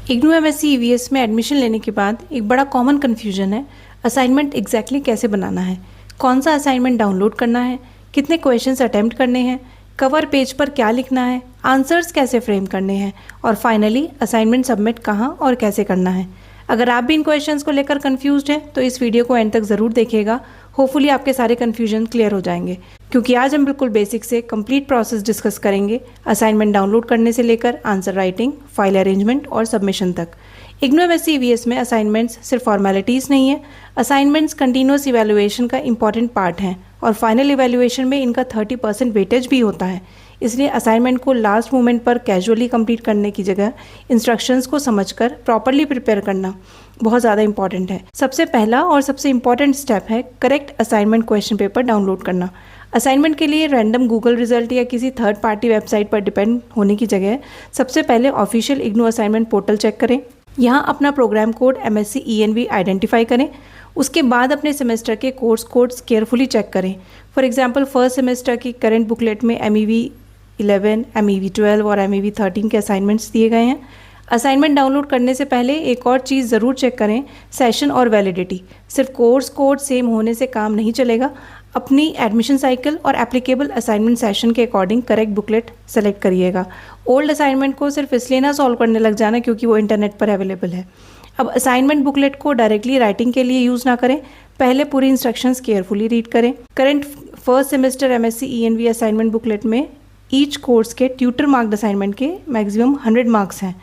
IGNOU MSc EVS में admission लेने के बाद एक बड़ा कॉमन कन्फ्यूजन है असाइनमेंट एग्जैक्टली कैसे बनाना है, कौन सा असाइनमेंट डाउनलोड करना है, कितने क्वेश्चंस अटेम्प्ट करने हैं, कवर पेज पर क्या लिखना है, आंसर्स कैसे फ्रेम करने हैं और फाइनली असाइनमेंट सबमिट कहाँ और कैसे करना है। अगर आप भी इन क्वेश्चंस को लेकर कंफ्यूज्ड हैं तो इस वीडियो को एंड तक ज़रूर देखिएगा। होपफुली आपके सारे कन्फ्यूजन क्लियर हो जाएंगे, क्योंकि आज हम बिल्कुल बेसिक से कंप्लीट प्रोसेस डिस्कस करेंगे, असाइनमेंट डाउनलोड करने से लेकर आंसर राइटिंग, फाइल अरेंजमेंट और सबमिशन तक। इग्नू एमएससी ईवीएस में असाइनमेंट्स सिर्फ फॉर्मेलिटीज़ नहीं है, असाइनमेंट्स कंटिन्यूस इवैल्यूएशन का इंपॉर्टेंट पार्ट हैं और फाइनल इवैल्यूएशन में इनका 30% वेटेज भी होता है। इसलिए असाइनमेंट को लास्ट मोमेंट पर कैजुअली कंप्लीट करने की जगह इंस्ट्रक्शंस को समझकर प्रॉपरली प्रिपेयर करना बहुत ज़्यादा इंपॉर्टेंट है। सबसे पहला और सबसे इंपॉर्टेंट स्टेप है correct assignment question paper download करना। असाइनमेंट के लिए रैंडम गूगल रिजल्ट या किसी थर्ड पार्टी वेबसाइट पर डिपेंड होने की जगह सबसे पहले official IGNOU assignment portal check करें। यहाँ अपना programme code MSc ENV identify करें। उसके बाद अपने सेमेस्टर के कोर्स कोड्स केयरफुली चेक करें। फॉर एग्जांपल फर्स्ट सेमेस्टर की करेंट बुकलेट में MEV 11, MEV 12 और MEV 13 के असाइनमेंट्स दिए गए हैं। असाइनमेंट डाउनलोड करने से पहले एक और चीज़ ज़रूर चेक करें, सेशन और वैलिडिटी। सिर्फ कोर्स कोड सेम होने से काम नहीं चलेगा। अपनी एडमिशन साइकिल और एप्लीकेबल असाइनमेंट सेशन के अकॉर्डिंग करेक्ट बुकलेट सेलेक्ट करिएगा। ओल्ड असाइनमेंट को सिर्फ इसलिए ना सॉल्व करने लग जाना क्योंकि वो इंटरनेट पर अवेलेबल है। अब असाइनमेंट बुकलेट को डायरेक्टली राइटिंग के लिए यूज़ ना करें, पहले पूरी इंस्ट्रक्शंस केयरफुली रीड करें। Current first semester MSc ENV assignment booklet में ईच कोर्स के ट्यूटर मार्क्ड असाइनमेंट के मैक्सिमम 100 मार्क्स हैं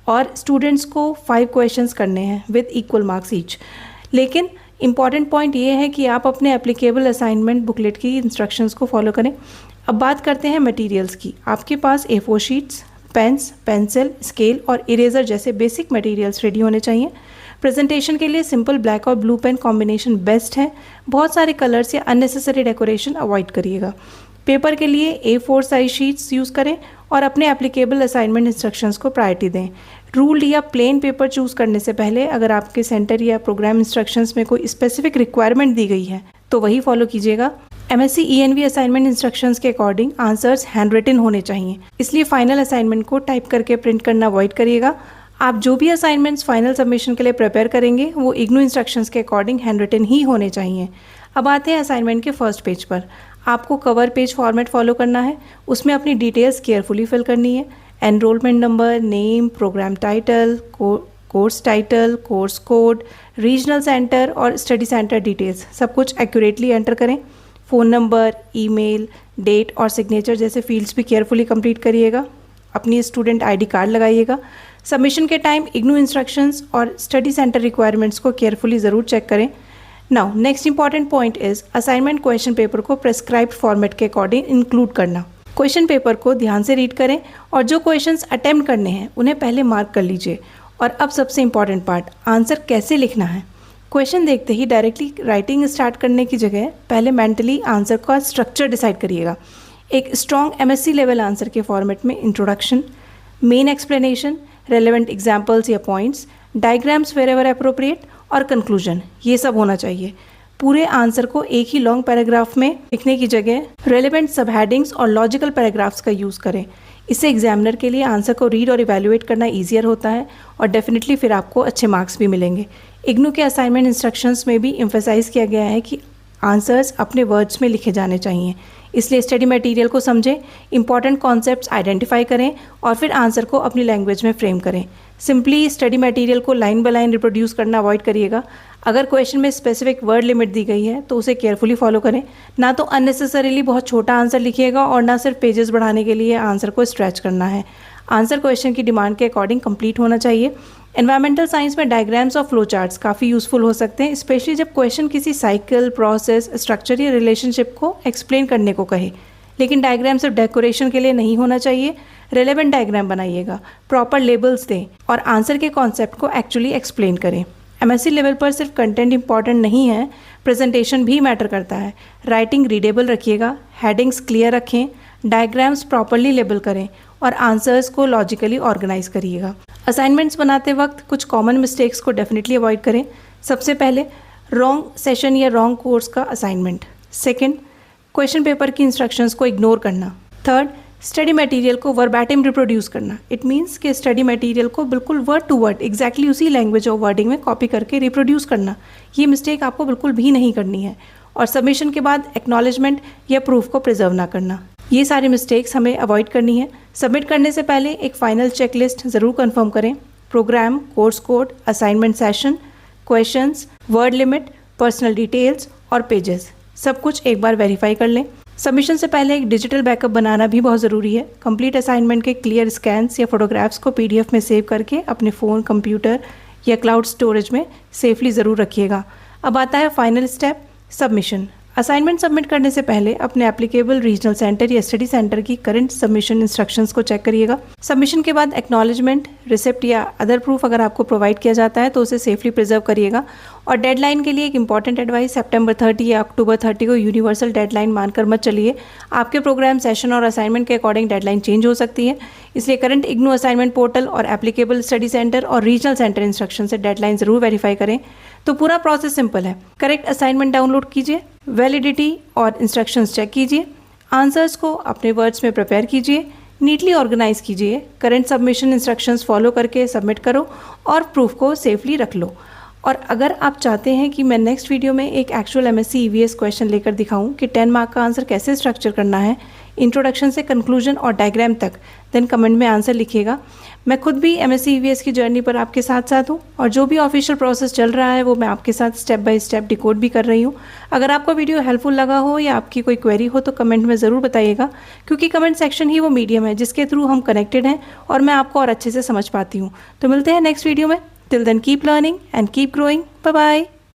और स्टूडेंट्स को 5 क्वेश्चंस करने हैं विद इक्वल मार्क्स ईच। लेकिन इंपॉर्टेंट पॉइंट ये है कि आप अपने एप्लीकेबल असाइनमेंट बुकलेट की इंस्ट्रक्शंस को फॉलो करें। अब बात करते हैं मटेरियल्स की। आपके पास A4 sheets, pens, pencil, scale और इरेजर जैसे बेसिक मटेरियल्स रेडी होने चाहिए। प्रेजेंटेशन के लिए सिंपल ब्लैक और ब्लू पेन कॉम्बिनेशन बेस्ट है। बहुत सारे कलर्स या अननेसेसरी डेकोरेशन अवॉइड करिएगा। पेपर के लिए A4 साइज शीट्स यूज़ करें और अपने एप्लीकेबल असाइनमेंट इंस्ट्रक्शंस को प्रायोरिटी दें। रूल्ड या प्लेन पेपर चूज़ करने से पहले अगर आपके सेंटर या प्रोग्राम इंस्ट्रक्शंस में कोई स्पेसिफिक रिक्वायरमेंट दी गई है तो वही फॉलो कीजिएगा। MSc ENV असाइनमेंट इंस्ट्रक्शंस के अकॉर्डिंग आंसर्स हैंड रिटन होने चाहिए, इसलिए फाइनल असाइनमेंट को टाइप करके प्रिंट करना अवॉइड करिएगा। आप जो भी असाइनमेंट्स फाइनल सबमिशन के लिए प्रिपेयर करेंगे वो इग्नू इंस्ट्रक्शंस के अकॉर्डिंग हैंड रिटन ही होने चाहिए। अब आते हैं असाइनमेंट के फर्स्ट पेज पर। आपको कवर पेज फॉर्मेट फॉलो करना है, उसमें अपनी डिटेल्स केयरफुली फिल करनी है। Enrolment number, name, programme title, course title, course code, regional centre और स्टडी सेंटर डिटेल्स सब कुछ एक्यूरेटली एंटर करें। फ़ोन नंबर, ईमेल, डेट और सिग्नेचर जैसे फील्ड्स भी केयरफुली कंप्लीट करिएगा। अपनी स्टूडेंट ID कार्ड लगाइएगा। सबमिशन के टाइम इग्नू इंस्ट्रक्शंस और स्टडी सेंटर रिक्वायरमेंट्स को केयरफुली ज़रूर चेक करें। Now next important point is assignment question paper को प्रेस्क्राइब्ड फॉर्मेट के अकॉर्डिंग इंक्लूड करना। क्वेश्चन पेपर को ध्यान से रीड करें और जो क्वेश्चंस अटेम्प्ट करने हैं उन्हें पहले मार्क कर लीजिए। और अब सबसे इंपॉर्टेंट पार्ट, आंसर कैसे लिखना है। क्वेश्चन देखते ही डायरेक्टली राइटिंग स्टार्ट करने की जगह पहले मेंटली आंसर का स्ट्रक्चर डिसाइड करिएगा। एक स्ट्रॉन्ग MSc लेवल आंसर के फॉर्मेट में introduction, main explanation, relevant examples या पॉइंट्स, डायग्राम्स वेरेवर एप्रोप्रिएट और कंक्लूजन, ये सब होना चाहिए। पूरे आंसर को एक ही लॉन्ग पैराग्राफ में लिखने की जगह रेलेवेंट सब हेडिंग्स और लॉजिकल पैराग्राफ्स का यूज़ करें। इससे एग्जामिनर के लिए आंसर को रीड और इवैल्यूएट करना ईजियर होता है और डेफिनेटली फिर आपको अच्छे मार्क्स भी मिलेंगे। इग्नू के असाइनमेंट इंस्ट्रक्शंस में भी एम्फेसाइज किया गया है कि आंसर्स अपने वर्ड्स में लिखे जाने चाहिए, इसलिए स्टडी मटेरियल को समझें, इंपॉर्टेंट कॉन्सेप्ट्स आइडेंटिफाई करें और फिर आंसर को अपनी लैंग्वेज में फ्रेम करें। सिंपली स्टडी मटेरियल को लाइन बाय लाइन रिप्रोड्यूस करना अवॉइड करिएगा। अगर क्वेश्चन में स्पेसिफिक वर्ड लिमिट दी गई है तो उसे केयरफुली फॉलो करें, ना तो अननेसेसरीली बहुत छोटा आंसर लिखिएगा और ना सिर्फ पेजेस बढ़ाने के लिए आंसर को स्ट्रेच करना है। आंसर क्वेश्चन की डिमांड के अकॉर्डिंग कंप्लीट होना चाहिए। एनवायरमेंटल साइंस में डायग्राम्स और फ्लो चार्ट्स काफ़ी यूज़फुल हो सकते हैं, स्पेशली जब क्वेश्चन किसी साइकिल, प्रोसेस, स्ट्रक्चर या रिलेशनशिप को एक्सप्लेन करने को कहे। लेकिन डायग्राम सिर्फ डेकोरेशन के लिए नहीं होना चाहिए। रेलेवेंट डायग्राम बनाइएगा, प्रॉपर लेबल्स दें और आंसर के कॉन्सेप्ट को एक्चुअली एक्सप्लेन करें। MSc लेवल पर सिर्फ कंटेंट इंपॉर्टेंट नहीं है, प्रेजेंटेशन भी मैटर करता है। राइटिंग रीडेबल रखिएगा, हेडिंग्स क्लियर रखें, डायग्राम्स प्रॉपरली लेबल करें और आंसर्स को लॉजिकली ऑर्गेनाइज करिएगा। असाइनमेंट्स बनाते वक्त कुछ कॉमन मिस्टेक्स को डेफिनेटली अवॉइड करें। सबसे पहले रॉन्ग सेशन या रॉन्ग कोर्स का असाइनमेंट। सेकंड, क्वेश्चन पेपर की इंस्ट्रक्शंस को इग्नोर करना। थर्ड, स्टडी मटेरियल को वर्बैटिम रिप्रोड्यूस करना, इट मीन्स कि स्टडी मटेरियल को बिल्कुल वर्ड टू वर्ड एग्जैक्टली उसी लैंग्वेज और वर्डिंग में कॉपी करके रिप्रोड्यूस करना, ये मिस्टेक आपको बिल्कुल भी नहीं करनी है। और सबमिशन के बाद एक्नॉलेजमेंट या प्रूफ को प्रिजर्व ना करना, ये सारी मिस्टेक्स हमें अवॉइड करनी है। सबमिट करने से पहले एक फाइनल चेकलिस्ट ज़रूर कंफर्म करें। Programme, course code, assignment session, questions, word limit, personal details और पेजेस, सब कुछ एक बार वेरीफाई कर लें। सबमिशन से पहले एक डिजिटल बैकअप बनाना भी बहुत ज़रूरी है। कंप्लीट असाइनमेंट के क्लियर स्कैन्स या फोटोग्राफ्स को PDF में सेव करके अपने फ़ोन, कंप्यूटर या क्लाउड स्टोरेज में सेफली ज़रूर रखिएगा। अब आता है final step, submission. Assignment submit करने से पहले अपने एप्लीकेबल रीजनल सेंटर या स्टडी सेंटर की करंट सबमिशन इंस्ट्रक्शंस को चेक करिएगा। सबमिशन के बाद एक्नॉलेजमेंट, रिसिप्ट या अदर प्रूफ अगर आपको प्रोवाइड किया जाता है तो उसे सेफली प्रिजर्व करिएगा। और डेडलाइन के लिए एक इंपॉर्टेंट एडवाइस, सितंबर 30 या अक्टूबर 30 को यूनिवर्सल डेडलाइन मानकर मत चलिए। आपके प्रोग्राम, सेशन और असाइनमेंट के अकॉर्डिंग डेडलाइन चेंज हो सकती है, इसलिए करंट इग्नू असाइनमेंट पोर्टल और एप्लीकेबल स्टडी सेंटर और रीजनल सेंटर इंस्ट्रक्शन से डेडलाइन ज़रूर वेरीफाई करें। तो पूरा प्रोसेस सिंपल है। करेक्ट असाइनमेंट डाउनलोड कीजिए, वैलिडिटी और इंस्ट्रक्शंस चेक कीजिए, आंसर्स को अपने वर्ड्स में प्रिपेयर कीजिए, नीटली ऑर्गेनाइज कीजिए, करंट सबमिशन इंस्ट्रक्शंस फॉलो करके सबमिट करो और प्रूफ को सेफली रख लो। और अगर आप चाहते हैं कि मैं नेक्स्ट वीडियो में एक एक्चुअल MSc EVS क्वेश्चन लेकर दिखाऊं कि 10 मार्क का आंसर कैसे स्ट्रक्चर करना है, इंट्रोडक्शन से कंक्लूजन और डायग्राम तक, देन कमेंट में आंसर लिखिएगा। मैं खुद भी MSc EVS की जर्नी पर आपके साथ साथ हूँ और जो भी ऑफिशियल प्रोसेस चल रहा है वो मैं आपके साथ स्टेप बाय स्टेप डिकोड भी कर रही हूँ। अगर आपको वीडियो हेल्पफुल लगा हो या आपकी कोई क्वेरी हो तो कमेंट में ज़रूर बताइएगा, क्योंकि कमेंट सेक्शन ही वो मीडियम है जिसके थ्रू हम कनेक्टेड हैं और मैं आपको और अच्छे से समझ पाती हूँ। तो मिलते हैं नेक्स्ट वीडियो में। Till then, keep learning and keep growing. Bye bye.